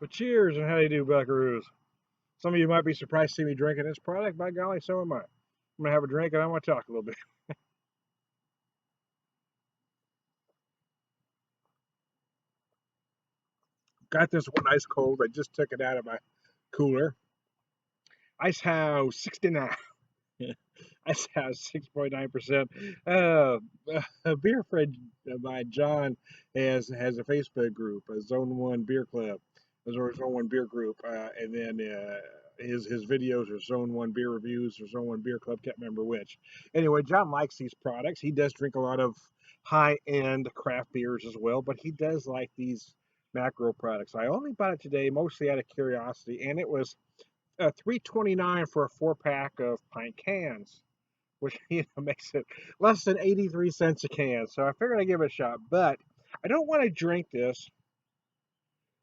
So cheers, and how do you do, buckaroos? Some of you might be surprised to see me drinking this product. By golly, so am I. I'm going to have a drink, and I want to talk a little bit. Got this one ice cold. I just took it out of my cooler. Ice House 69. Ice House 6.9%. A beer friend of mine, John, has a Facebook group, a Zone 1 Beer Club, a Zone 1 Beer Group. And then his videos are Zone 1 Beer Reviews or Zone 1 Beer Club, can't remember which. Anyway, John likes these products. He does drink a lot of high-end craft beers as well, but he does like these macro products. I only bought it today mostly out of curiosity, and it was $3.29 for a 4 pack of pint cans, which makes it less than 83 cents a can. So I figured I'd give it a shot, but I don't want to drink this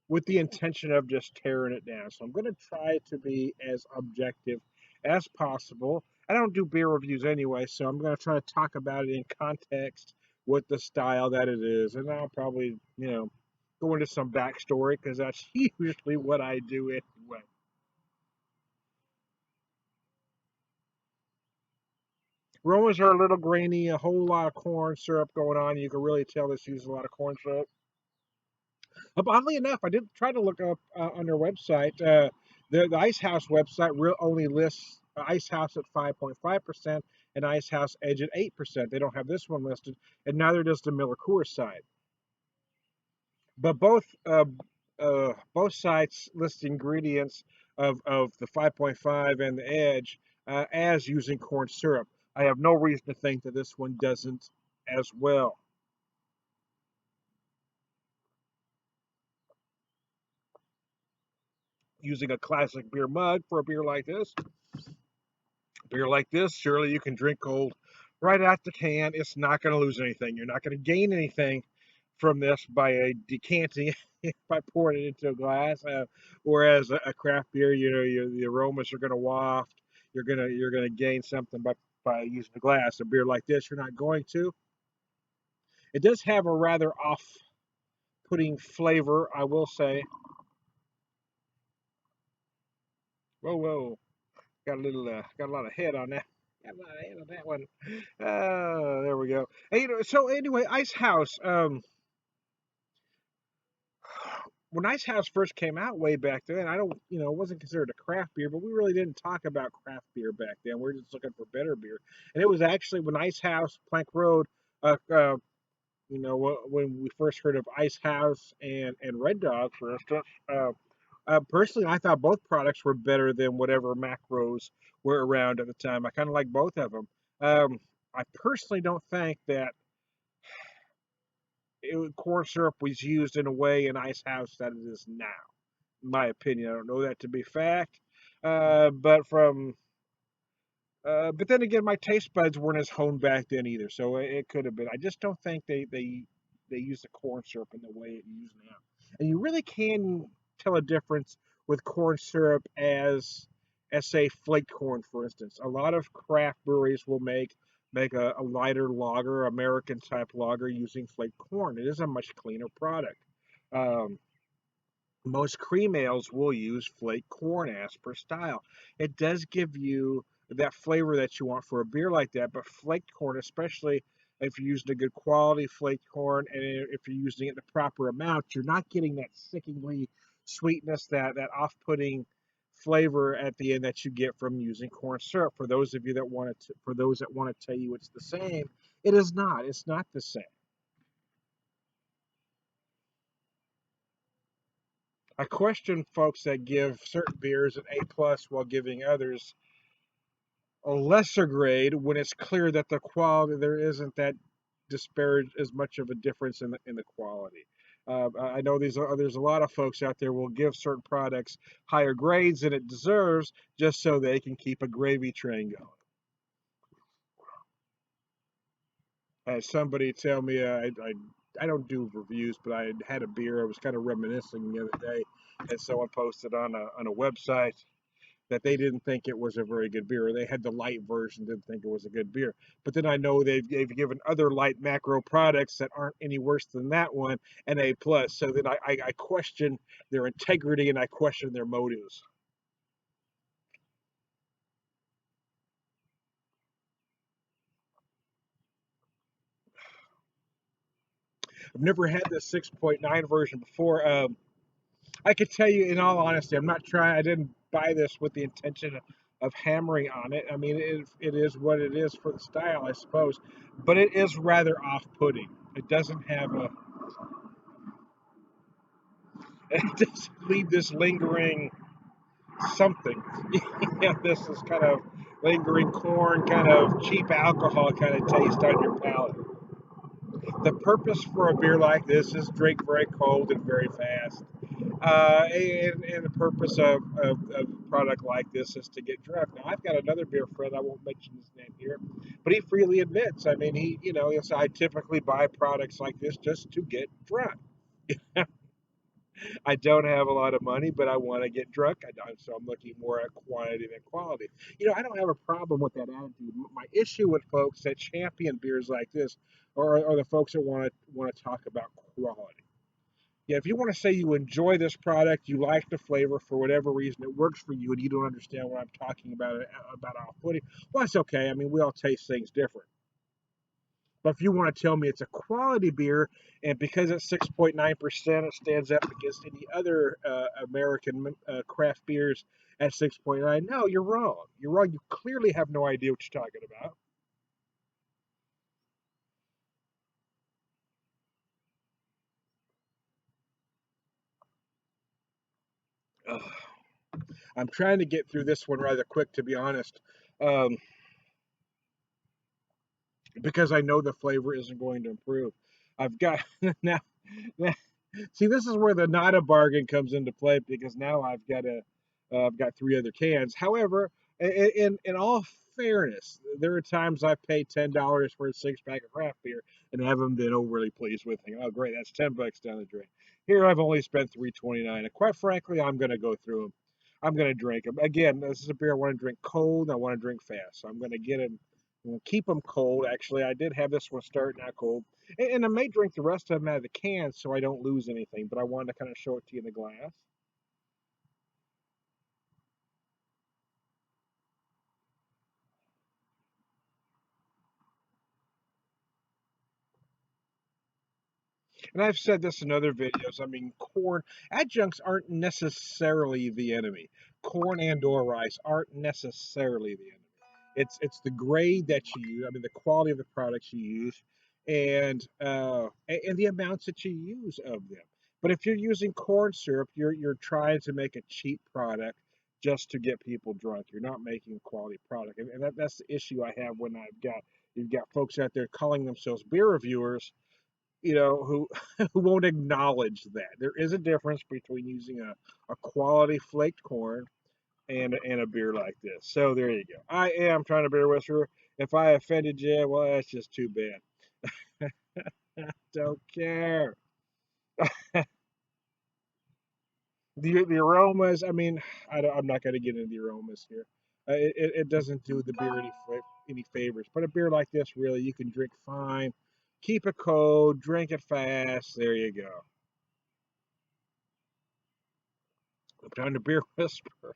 with the intention of just tearing it down. So I'm going to try to be as objective as possible. I don't do beer reviews anyway, so I'm going to try to talk about it in context with the style that it is, and I'll probably, go into some backstory because that's usually what I do anyway. Romans are a little grainy, a whole lot of corn syrup going on. You can really tell this uses a lot of corn syrup. Oddly enough, I did try to look up on their website. The Ice House website only lists Ice House at 5.5% and Ice House Edge at 8%. They don't have this one listed, and neither does the Miller Coors site. But both sites list ingredients of the 5.5 and the Edge as using corn syrup. I have no reason to think that this one doesn't as well. Using a classic beer mug for a beer like this, surely you can drink cold right out the can. It's not going to lose anything. You're not going to gain anything from this by decanting by pouring it into a glass. Whereas a craft beer, the aromas are going to waft. You're gonna gain something by using a glass. A beer like this, you're not going to. It does have a rather off-putting flavor, I will say. Whoa, whoa! Got a lot of head on that. Got a lot of head on that one. There we go. Hey, so anyway, Ice House. When Ice House first came out way back then, I don't, it wasn't considered a craft beer, but we really didn't talk about craft beer back then. We were just looking for better beer, and it was actually when Ice House Plank Road, when we first heard of Ice House and Red Dog, for instance. Personally, I thought both products were better than whatever macros were around at the time. I kind of like both of them. I personally don't think that corn syrup was used in a way in Ice House that it is now. In my opinion, I don't know that to be fact. But from but then again, my taste buds weren't as honed back then either, so it could have been. I just don't think they use the corn syrup in the way it used now. And you really can tell a difference with corn syrup as say flaked corn, for instance. A lot of craft breweries will make a lighter lager, American type lager using flaked corn. It is a much cleaner product. Um, Most cream ales will use flaked corn as per style. It does give you that flavor that you want for a beer like that, but flaked corn, especially if you're using a good quality flaked corn and if you're using it in the proper amount, you're not getting that sickeningly sweetness, that off-putting flavor at the end that you get from using corn syrup. For those of you that for those that want to tell you it's the same, it is not. It's not the same. I question folks that give certain beers an A plus while giving others a lesser grade when it's clear that the quality there isn't that disparage as much of a difference in the quality. I know there's a lot of folks out there will give certain products higher grades than it deserves just so they can keep a gravy train going. As somebody tell me, I don't do reviews, but I had a beer. I was kind of reminiscing the other day, and someone posted on a website. that they didn't think it was a very good beer. They had the light version, didn't think it was a good beer. But then I know they've given other light macro products that aren't any worse than that one an A plus. So then I question their integrity and I question their motives. I've never had the 6.9 version before. I could tell you, in all honesty, I'm not trying. I didn't buy this with the intention of hammering on it. I mean, it is what it is for the style, I suppose, but it is rather off-putting. It doesn't have a. It doesn't leave this lingering something. This is kind of lingering corn, kind of cheap alcohol kind of taste on your palate. The purpose for a beer like this is drink very cold and very fast. And the purpose of a product like this is to get drunk. Now, I've got another beer friend, I won't mention his name here, but he freely admits, I mean, yes, I typically buy products like this just to get drunk. I don't have a lot of money, but I want to get drunk. So I'm looking more at quantity than quality. I don't have a problem with that attitude. My issue with folks that champion beers like this are the folks that want to talk about quality. Yeah, if you want to say you enjoy this product, you like the flavor for whatever reason, it works for you, and you don't understand what I'm talking about off-putting, well, that's okay. I mean, we all taste things different. But if you want to tell me it's a quality beer, and because it's 6.9%, it stands up against any other American craft beers at 6.9, no, you're wrong. You're wrong. You clearly have no idea what you're talking about. Ugh. I'm trying to get through this one rather quick, to be honest, um, because I know the flavor isn't going to improve. I've got now. See, this is where the not a bargain comes into play because now I've got three other cans. However, in all fairness, there are times I pay $10 for a 6 pack of craft beer and haven't been overly pleased with it. Oh, great, that's $10 down the drain. Here, I've only spent $3.29, and quite frankly, I'm going to go through them. I'm going to drink them. Again, this is a beer I want to drink cold. I want to drink fast. So I'm going to get them, keep them cold. Actually, I did have this one starting out cold. And I may drink the rest of them out of the can so I don't lose anything, but I wanted to kind of show it to you in the glass. And I've said this in other videos. I mean, corn adjuncts aren't necessarily the enemy. Corn and or rice aren't necessarily the enemy. It's the grade that you use. I mean, the quality of the products you use, and the amounts that you use of them. But if you're using corn syrup, you're trying to make a cheap product just to get people drunk. You're not making a quality product, and that's the issue I have when you've got folks out there calling themselves beer reviewers, who who won't acknowledge that there is a difference between using a quality flaked corn and a beer like this. So there you go. I am trying to bear with her. If I offended you, well, that's just too bad. Don't care. The aromas. I mean, I'm not going to get into the aromas here. It doesn't do the beer any favors. But a beer like this, really, you can drink fine. Keep it cold. Drink it fast. There you go. I'm trying to beer whisper.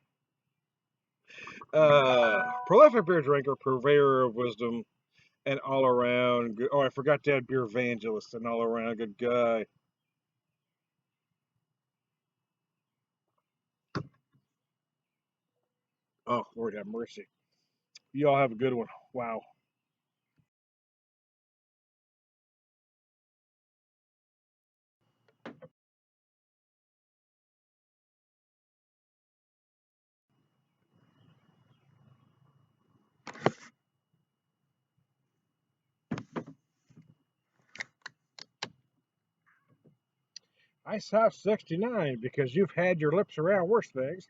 Prolific beer drinker, purveyor of wisdom, and all around good. Oh, I forgot to add BeerVangelist, and all around good guy. Oh, Lord have mercy. You all have a good one. Wow. Ice House 69 because you've had your lips around worse things.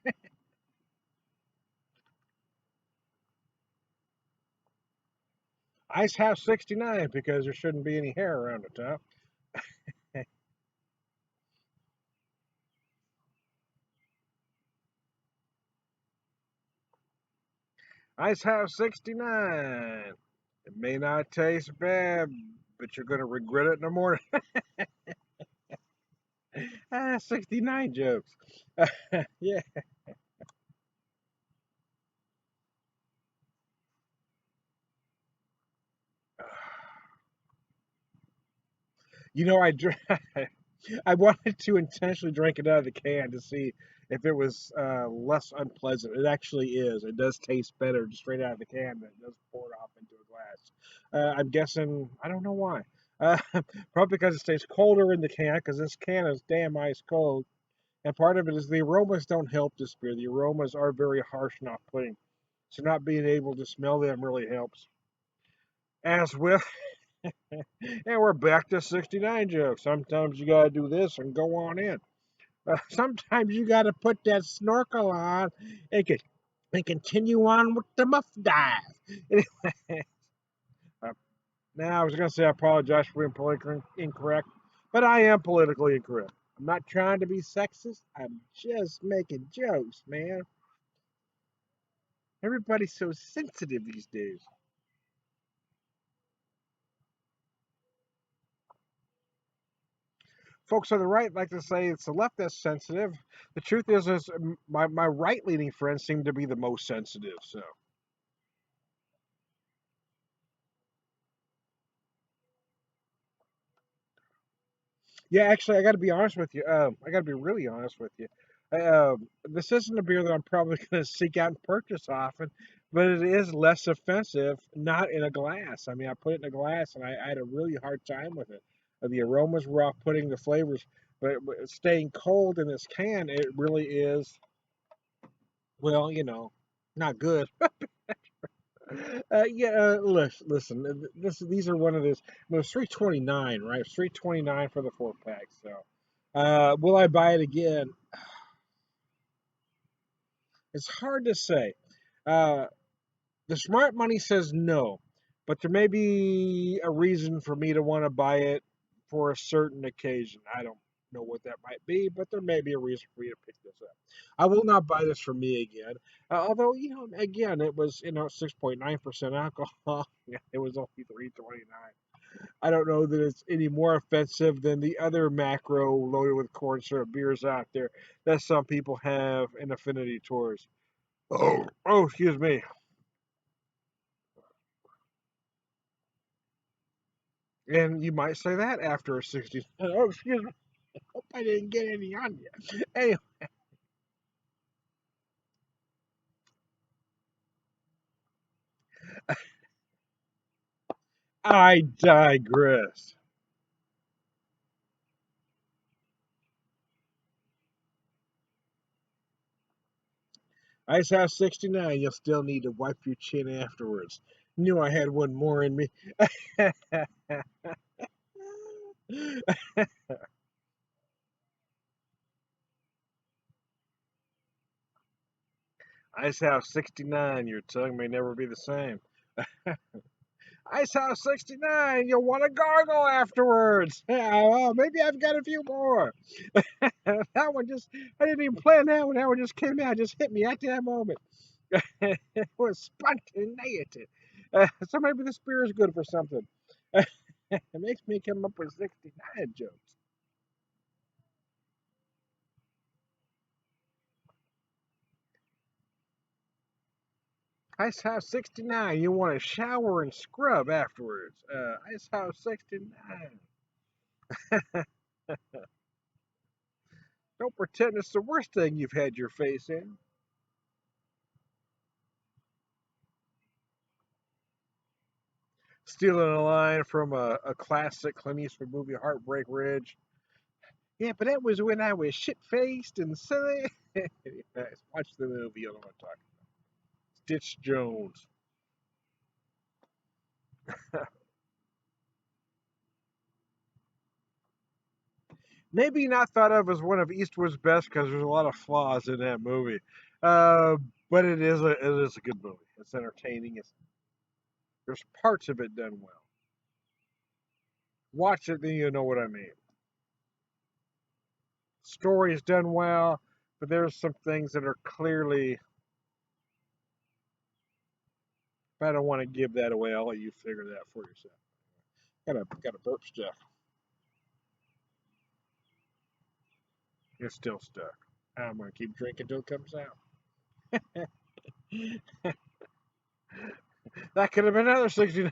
Ice House 69 because there shouldn't be any hair around the top. Ice House 69. It may not taste bad, but you're going to regret it in the morning. 69 jokes. Yeah. You know, I wanted to intentionally drink it out of the can to see if it was less unpleasant. It actually is. It does taste better just straight out of the can than it does poured off into a glass. I'm guessing, I don't know why. Uh, Probably because it stays colder in the can, because this can is damn ice cold. And part of it is the aromas don't help this beer. The aromas are very harsh and off-putting. So not being able to smell them really helps. As with, and we're back to 69 jokes. Sometimes you gotta do this and go on in. Sometimes you gotta put that snorkel on and, and continue on with the muff dive. uh, now, I was gonna say I apologize for being politically incorrect, but I am politically incorrect. I'm not trying to be sexist. I'm just making jokes, man. Everybody's so sensitive these days. Folks on the right like to say it's the left that's sensitive. The truth is my right leaning friends seem to be the most sensitive. So yeah, actually, I got to be honest with you. I got to be really honest with you. This isn't a beer that I'm probably going to seek out and purchase often, but it is less offensive not in a glass. I mean, I put it in a glass and I had a really hard time with it. The aromas were off putting the flavors, but staying cold in this can, it really is, well, not good. Yeah, listen. These are one of those. It was 329, right? It's 329 for the 4 pack. So, will I buy it again? It's hard to say. Uh, the smart money says no, but there may be a reason for me to want to buy it for a certain occasion. I don't know what that might be, but there may be a reason for me to pick this up. I will not buy this for me again. Although, again, it was 6.9% alcohol. It was only 329. I don't know that it's any more offensive than the other macro loaded with corn syrup beers out there that some people have an affinity towards. Oh, excuse me. And you might say that after a 60. Oh, excuse me. Hope I didn't get any on you. Hey, I digress. Ice House 69, you'll still need to wipe your chin afterwards. Knew I had one more in me. Ice House 69, your tongue may never be the same. Ice House 69, you'll want to gargle afterwards. Yeah, well, maybe I've got a few more. That one just, I didn't even plan that one. That one just came out, just hit me at that moment. It was spontaneity. So maybe this beer is good for something. It makes me come up with 69 jokes. Ice House 69, you want to shower and scrub afterwards. Ice House 69. Don't pretend it's the worst thing you've had your face in. Stealing a line from a classic Clint Eastwood movie, Heartbreak Ridge. Yeah, but that was when I was shit faced and silly. Watch the movie, you'll know what I'm talking about. Stitch Jones. Maybe not thought of as one of Eastwood's best because there's a lot of flaws in that movie. Uh, but it is a good movie. It's entertaining. There's parts of it done well. Watch it, then you know what I mean. Story is done well, but there's some things that are clearly But I don't want to give that away. I'll let you figure that for yourself. Got a burp stuff. It's still stuck. I'm gonna keep drinking till it comes out. That could have been another 69.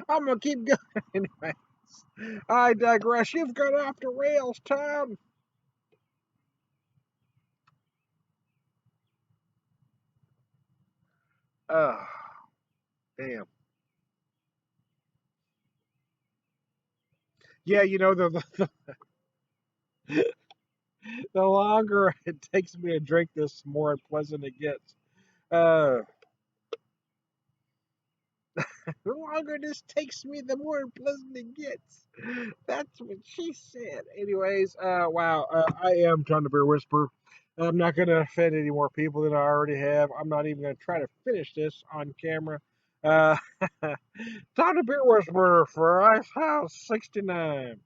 I'm gonna keep going anyways. I digress. You've got off the rails, Tom. Oh, damn. Yeah, the longer it takes me to drink this, the more unpleasant it gets. Uh, the longer this takes me, the more unpleasant it gets. That's what she said. Anyways, wow, I am Tom the Beer Whisperer. I'm not going to offend any more people than I already have. I'm not even going to try to finish this on camera. Uh, Tom the Beer Whisperer for Ice House 69.